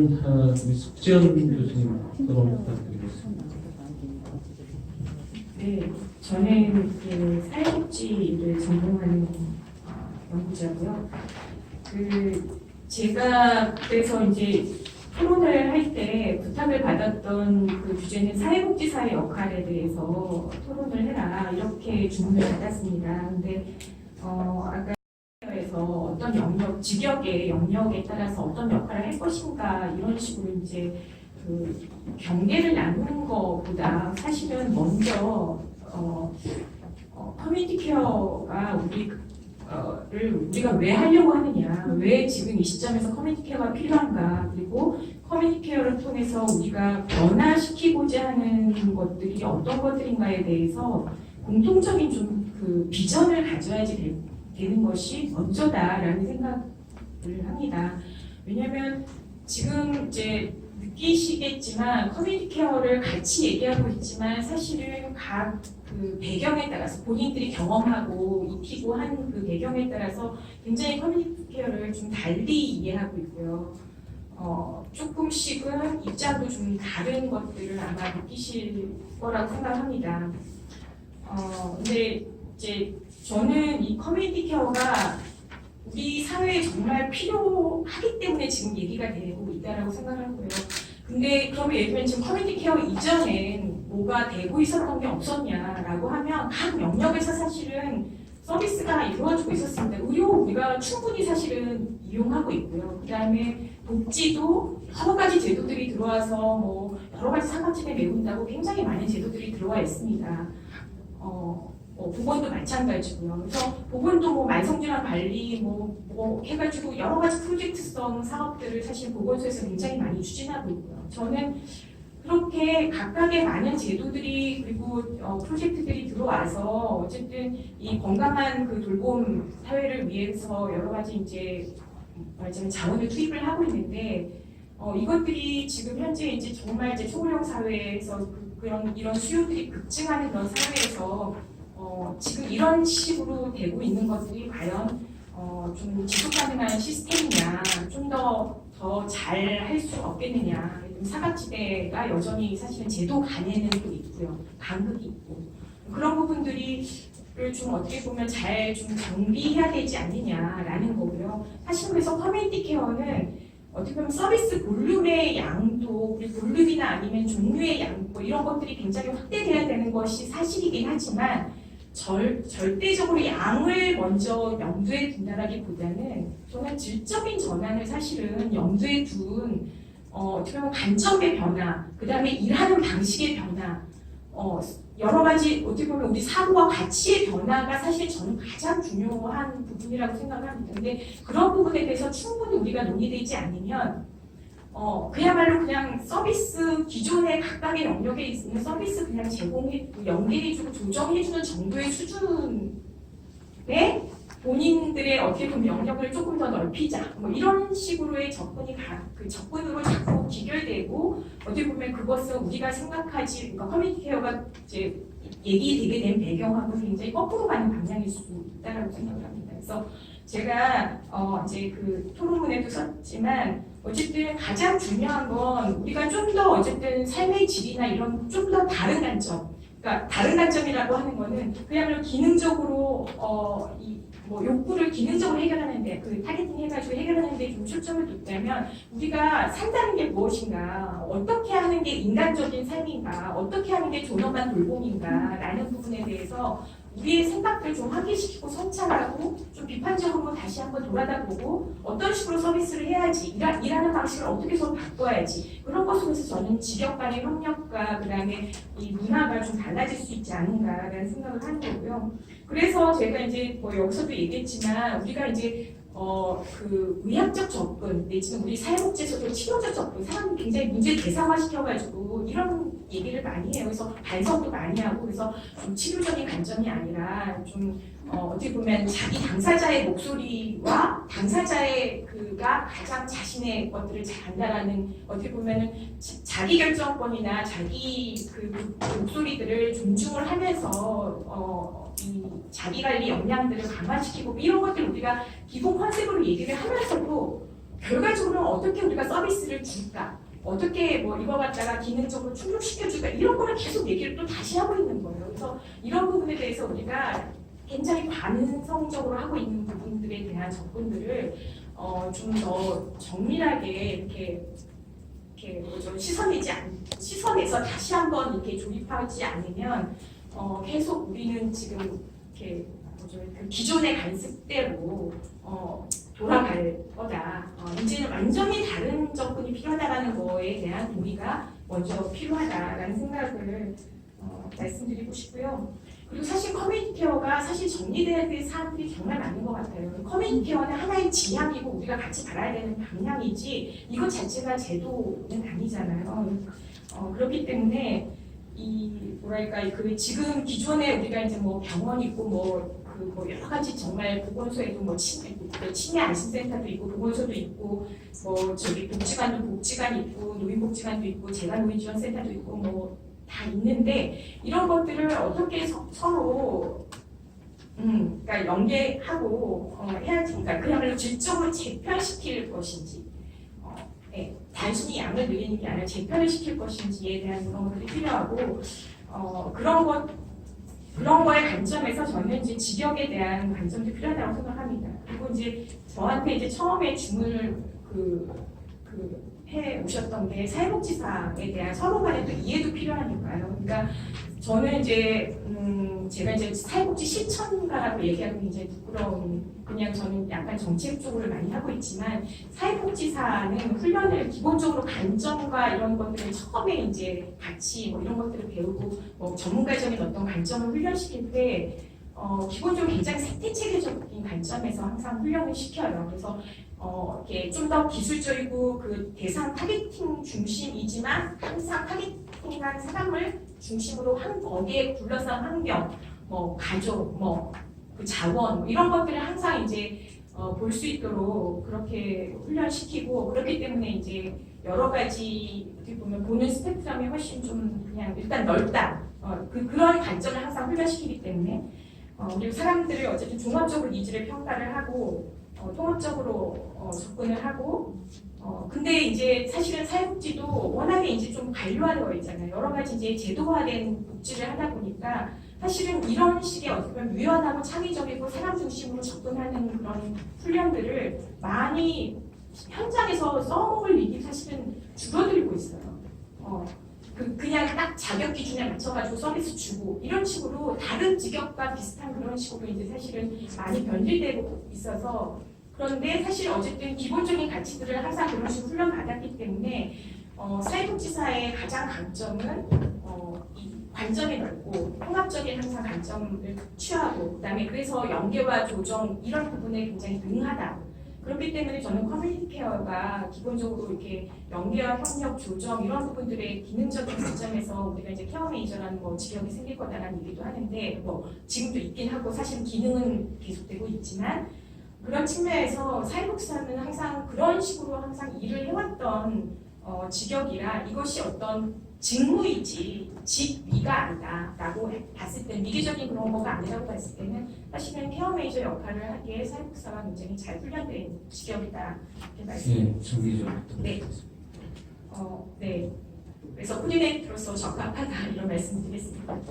다음은 우리 숙지연 교수님 토론 부탁드리겠습니다. 네, 저는 그 사회복지를 전공하는 연구자고요. 제가 그래서 이제 토론을 할 때 부탁을 받았던 그 주제는 사회복지사의 역할에 대해서 토론을 해라 이렇게 주문을 받았습니다. 근데 아까 에서 어떤 영역, 직역의 영역에 따라서 어떤 역할을 할 것인가 이런 식으로 이제 그 경계를 나누는 것보다 사실은 먼저 커뮤니티 케어가 우리가 왜 하려고 하느냐, 왜 지금 이 시점에서 커뮤니티 케어가 필요한가, 그리고 커뮤니티 케어를 통해서 우리가 변화시키고자 하는 것들이 어떤 것들인가에 대해서 공통적인 좀 그 비전을 가져야지 되는 것이 먼저다라는 생각을 합니다. 왜냐하면 지금 이제 느끼시겠지만 커뮤니티 케어를 같이 얘기하고 있지만 사실은 각 그 배경에 따라서 본인들이 경험하고 익히고 한 그 배경에 따라서 굉장히 커뮤니티 케어를 좀 달리 이해하고 있고요. 조금씩은 입장도 좀 다른 것들을 아마 느끼실 거라고 생각합니다. 근데 이제 저는 이 커뮤니티 케어가 우리 사회에 정말 필요하기 때문에 지금 얘기가 되고 있다라고 생각하고요. 근데 그러면 예를 들면 지금 커뮤니티 케어 이전엔 뭐가 되고 있었던 게 없었냐라고 하면 각 영역에서 사실은 서비스가 이루어지고 있었습니다. 의료 우리가 충분히 사실은 이용하고 있고요. 그 다음에 복지도 여러 가지 제도들이 들어와서 뭐 여러 가지 사각지대 메운다고 굉장히 많은 제도들이 들어와 있습니다. 보건도 마찬가지고요. 그래서 보건도 뭐 만성질환 관리 뭐 해가지고 여러 가지 프로젝트성 사업들을 사실 보건소에서 굉장히 많이 추진하고 있고요. 저는 그렇게 각각의 많은 제도들이 그리고 프로젝트들이 들어와서 어쨌든 이 건강한 그 돌봄 사회를 위해서 여러 가지 이제 말하자면 자원을 투입을 하고 있는데 이것들이 지금 현재 이제 정말 이제 초고령 사회에서 이런 수요들이 급증하는 그런 사회에서 지금 이런 식으로 되고 있는 것들이 과연 좀 지속 가능한 시스템이냐, 좀 더 잘 할 수 없겠느냐. 사각지대가 여전히 사실은 제도 간에는 또 있고요, 간극이 있고 그런 부분들이 좀 어떻게 보면 잘 좀 정비해야 되지 않느냐라는 거고요. 사실 그래서 커뮤니티 케어는 어떻게 보면 서비스 볼륨의 양도 우리 볼륨이나 아니면 종류의 양 뭐 이런 것들이 굉장히 확대돼야 되는 것이 사실이긴 하지만 절대적으로 양을 먼저 염두에 둔다라기보다는 저는 질적인 전환을 사실은 염두에 둔 어떻게 보면 관점의 변화, 그 다음에 일하는 방식의 변화, 여러 가지 어떻게 보면 우리 사고와 가치의 변화가 사실 저는 가장 중요한 부분이라고 생각합니다. 근데 그런 부분에 대해서 충분히 우리가 논의되지 않으면 그야말로 그냥 서비스 기존의 각각의 영역에 있는 서비스 그냥 연계해주고 조정해주는 정도의 수준에 본인들의 어떻게 보면 영역을 조금 더 넓히자 뭐 이런 식으로의 접근으로 자꾸 기결되고 어떻게 보면 그것은 우리가 생각하지 그러니까 커뮤니티 케어가 이제 얘기되게 된 배경하고 굉장히 거꾸로 가는 방향일 수도 있다라고 생각을 합니다. 그래서 제가 이제 그 토론문에도 썼지만 어쨌든 가장 중요한 건 우리가 좀 더 어쨌든 삶의 질이나 이런 좀 더 다른 관점, 그러니까 다른 관점이라고 하는 거는 그야말로 기능적으로 뭐 욕구를 기능적으로 해결하는데 그 타겟팅 해가지고 해결하는데 좀 초점을 뒀다면 우리가 산다는 게 무엇인가, 어떻게 하는 게 인간적인 삶인가, 어떻게 하는 게 존엄한 돌봄인가라는 부분에 대해서 우리의 생각들 좀 확인시키고 성찰하고 좀 비판적으로 다시 한번 돌아다보고 어떤 식으로 서비스를 해야지 일하는 방식을 어떻게 서로 바꿔야지 그런 것 속에서 저는 직역 간의 협력과 그다음에 이 문화가 좀 달라질 수 있지 않은가라는 생각을 하는 거고요. 그래서 제가 이제 뭐 여기서도 얘기했지만 우리가 이제 그 의학적 접근 내지는 우리 사회복지에서도 치료적 접근 사람 굉장히 문제 대상화 시켜가지고 이런 얘기를 많이 해요. 그래서 반성도 많이 하고 그래서 좀 치료적인 관점이 아니라 좀 어떻게 보면 자기 당사자의 목소리와 당사자의 그가 가장 자신의 것들을 잘 안다라는 어떻게 보면은 자기 결정권이나 자기 그 목소리들을 존중을 하면서 이 자기 관리 역량들을 강화시키고 이런 것들 우리가 기본 컨셉으로 얘기를 하면서도 결과적으로 어떻게 우리가 서비스를 줄까? 어떻게 뭐 이거 갖다가 기능적으로 충족시켜줄까? 이런 거를 계속 얘기를 또 다시 하고 있는 거예요. 그래서 이런 부분에 대해서 우리가 굉장히 관성적으로 하고 있는 부분들에 대한 접근들을 좀 더 정밀하게 이렇게 뭐죠 시선에서 다시 한번 이렇게 조립하지 않으면 계속 우리는 지금 이렇게 뭐죠 그 기존의 관습대로 돌아갈 거다. 이제는 완전히 다른 접근이 필요하다라는 거에 대한 동의가 먼저 필요하다라는 생각을 말씀드리고 싶고요. 그리고 사실 커뮤니티 케어가 사실 정리돼야 될 사안들이 정말 많은 것 같아요. 커뮤니티 케어는 하나의 지향이고 우리가 같이 가야 되는 방향이지 이것 자체가 제도는 아니잖아요. 그렇기 때문에 이 뭐랄까 그 지금 기존에 우리가 이제 뭐 병원 있고 뭐 여러 가지 정말 보건소에도 뭐 치매 안심센터도 있고 보건소도 있고 뭐 저기 복지관 있고 노인복지관도 있고 재가노인지원센터도 있고 뭐 다 있는데 이런 것들을 어떻게 서로 그러니까 연계하고 해야지 그러니까 그야말로 질적으로 재편시킬 것인지 네, 단순히 양을 늘리는 게 아니라 재편을 시킬 것인지에 대한 그런 것들이 필요하고 그런 거의 관점에서 저는 이제 직역에 대한 관점도 필요하다고 생각합니다. 그리고 이제 저한테 이제 처음에 주문을 해 오셨던 게 사회복지사에 대한 서로 간의 또 이해도 필요하니까요. 그러니까 저는 이제 제가 이제 사회복지 실천가라고 얘기하면 이제 부끄러운 그냥 저는 약간 정책 쪽으로 많이 하고 있지만 사회복지사는 훈련을 기본적으로 관점과 이런 것들을 처음에 이제 같이 뭐 이런 것들을 배우고 뭐 전문가적인 어떤 관점을 훈련시킬 때 기본적으로 굉장히 생태체계적인 관점에서 항상 훈련을 시켜요. 그래서 이렇게 좀 더 기술적이고 그 대상 타겟팅 중심이지만 항상 타겟팅한 사람을 중심으로 거기에 둘러싼 환경, 뭐 가족, 뭐 그 자원 이런 것들을 항상 이제 볼 수 있도록 그렇게 훈련시키고 그렇기 때문에 이제 여러 가지 어떻게 보면 보는 스펙트럼이 훨씬 좀 그냥 일단 넓다. 그런 관점을 항상 훈련시키기 때문에 그리고 사람들을 어쨌든 종합적으로 니즈를 평가를 하고 통합적으로 접근을 하고 근데 이제 사실은 사회복지도 워낙에 이제 좀 관료화되어 있잖아요. 여러 가지 이제 제도화된 복지를 하다 보니까 사실은 이런 식의 어떻게 보면 유연하고 창의적이고 사람 중심으로 접근하는 그런 훈련들을 많이 현장에서 써먹을 일이 사실은 줄어들고 있어요. 그냥 딱 자격 기준에 맞춰가지고 서비스 주고 이런 식으로 다른 직업과 비슷한 그런 식으로 이제 사실은 많이 변질되고 있어서 그런데 사실 어쨌든 기본적인 가치들을 항상 그런 식으로 훈련받았기 때문에 사회복지사의 가장 강점은 이 관점이 넓고 통합적인 항상 관점을 취하고 그다음에 그래서 연계와 조정 이런 부분에 굉장히 능하다. 그렇기 때문에 저는 커뮤니티 케어가 기본적으로 이렇게 연계와 협력, 조정 이런 부분들의 기능적인 관점에서 우리가 이제 케어 매니저라는 뭐 직역이 생길 거다라는 얘기도 하는데 뭐 지금도 있긴 하고 사실 기능은 계속되고 있지만 그런 측면에서 사회복지사는 항상 그런 식으로 항상 일을 해왔던 직역이라 이것이 어떤 직무이지 직위가 아니다라고 봤을 때 미래적인 그런 거가 아니라고 봤을 때는 사실은 케어 매니저 역할을 하기에 사회복지사가 굉장히 잘 훈련된 직역이다 이렇게 말씀드립니다. 네, 정리적으로. 네. 네. 그래서 코디네이터로서 적합하다 이런 말씀드리겠습니다. 네.